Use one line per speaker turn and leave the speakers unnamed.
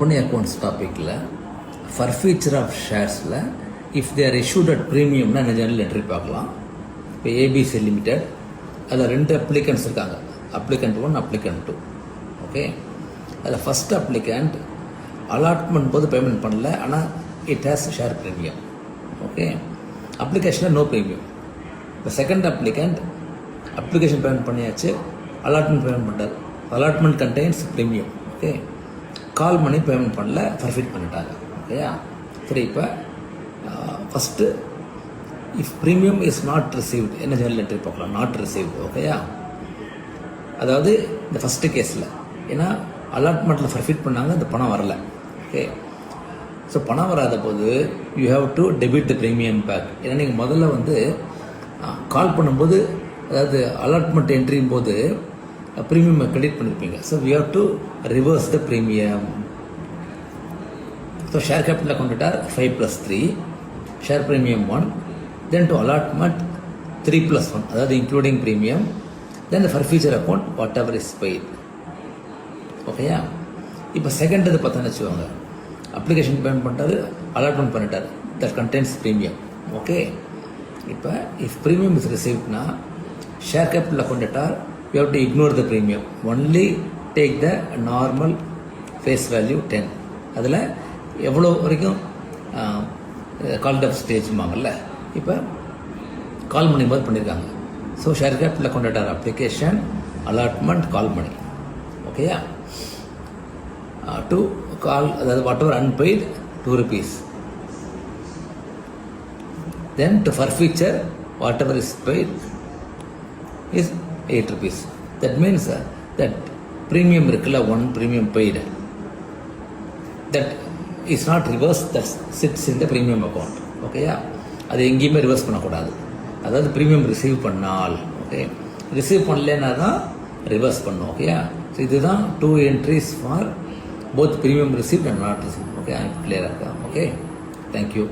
Company accounts டாப்பிக்கில் forfeiture of ஷேர்ஸில் if they're issued at ப்ரீமியம்னா என்ன ஜெனரல் என்ட்ரி பார்க்கலாம். இப்போ ஏபிசி லிமிடெட் அதில் 2 அப்ளிகன்ட்ஸ் இருக்காங்க, அப்ளிகண்ட் 1 அப்ளிகண்ட் 2. ஓகே, அதில் ஃபஸ்ட் அப்ளிகண்ட் அலாட்மெண்ட் போது பேமெண்ட் பண்ணல, ஆனால் it has share premium. Okay, அப்ளிகேஷனில் நோ ப்ரீமியம். இப்போ செகண்ட் அப்ளிகண்ட் அப்ளிகேஷன் பேமெண்ட் பண்ணியாச்சு, அலாட்மெண்ட் பேமெண்ட் பண்ணுறாரு, அலாட்மெண்ட் கண்டெய்ன்ஸ் ப்ரீமியம். ஓகே, கால் மணி பேமெண்ட் பண்ணல, ஃபர்ஃபிட் பண்ணிட்டாங்க. ஓகேயா, சரி. இப்போ first if premium is not received என்ன ஜெனரல் என்ட்ரி பார்க்கலாம், நாட் ரிசீவ்டு. ஓகேயா, அதாவது இந்த ஃபஸ்ட்டு கேஸில் ஏன்னா அலாட்மெண்ட்டில் ஃபர்ஃபிட் பண்ணாங்க, இந்த பணம் வரல. ஓகே, ஸோ பணம் வராத போது you have to debit the premium back. ஏன்னா நீங்கள் முதல்ல வந்து கால் பண்ணும்போது, அதாவது அலாட்மெண்ட் என்ட்ரியும் போது ப்ரீமியம் கிரெடிட் பண்ணியிருப்பீங்க. So we have to reverse the premium. So share capital account இட்டார் 5+3, share premium 1, then to allotment 3+1, அதாவது including premium, then the forfeiture account whatever is paid. ஓகேயா, இப்போ செகண்ட் இது பார்த்தோன்னு வச்சுக்கோங்க, அப்ளிகேஷன் பேமெண்ட் பண்ணிட்டாரு, allotment பண்ணிட்டார், தட் கண்டெய்ன்ஸ் ப்ரீமியம். ஓகே, இப்போ இஃப் ப்ரீமியம் இஸ் ரிசீவ்ட்னா ஷேர் கேபிட்டல் அக்கௌண்ட் இட்டார் you have to ignore the premium, only take the normal face value 10. அதில் எவ்வளோ வரைக்கும் கால்ட் அப் ஸ்டேஜ்மாங்கல்ல, இப்போ கால் மணி போது பண்ணியிருக்காங்க. ஸோ ஷேர் கேபிட்டல் அக்கௌண்ட் இட்டார் அப்ளிகேஷன், அலாட்மெண்ட், கால் மணி. ஓகேயா, டு கால், அதாவது whatever unpaid 2 rupees, then to forfeiture whatever is paid is 8 rupees. That means that premium இருக்குல்ல, 1 premium paid, that is not reversed, that sits in the premium account. ஓகேயா, அது எங்கேயுமே reverse பண்ணக்கூடாது. அதாவது premium receive பண்ணால், okay, receive பண்ணலன்னா தான் reverse பண்ணும். ஓகேயா, ஸோ இதுதான் 2 entries for both premium receive and not receive. Okay, கிளியராக இருக்கா? Okay, thank you.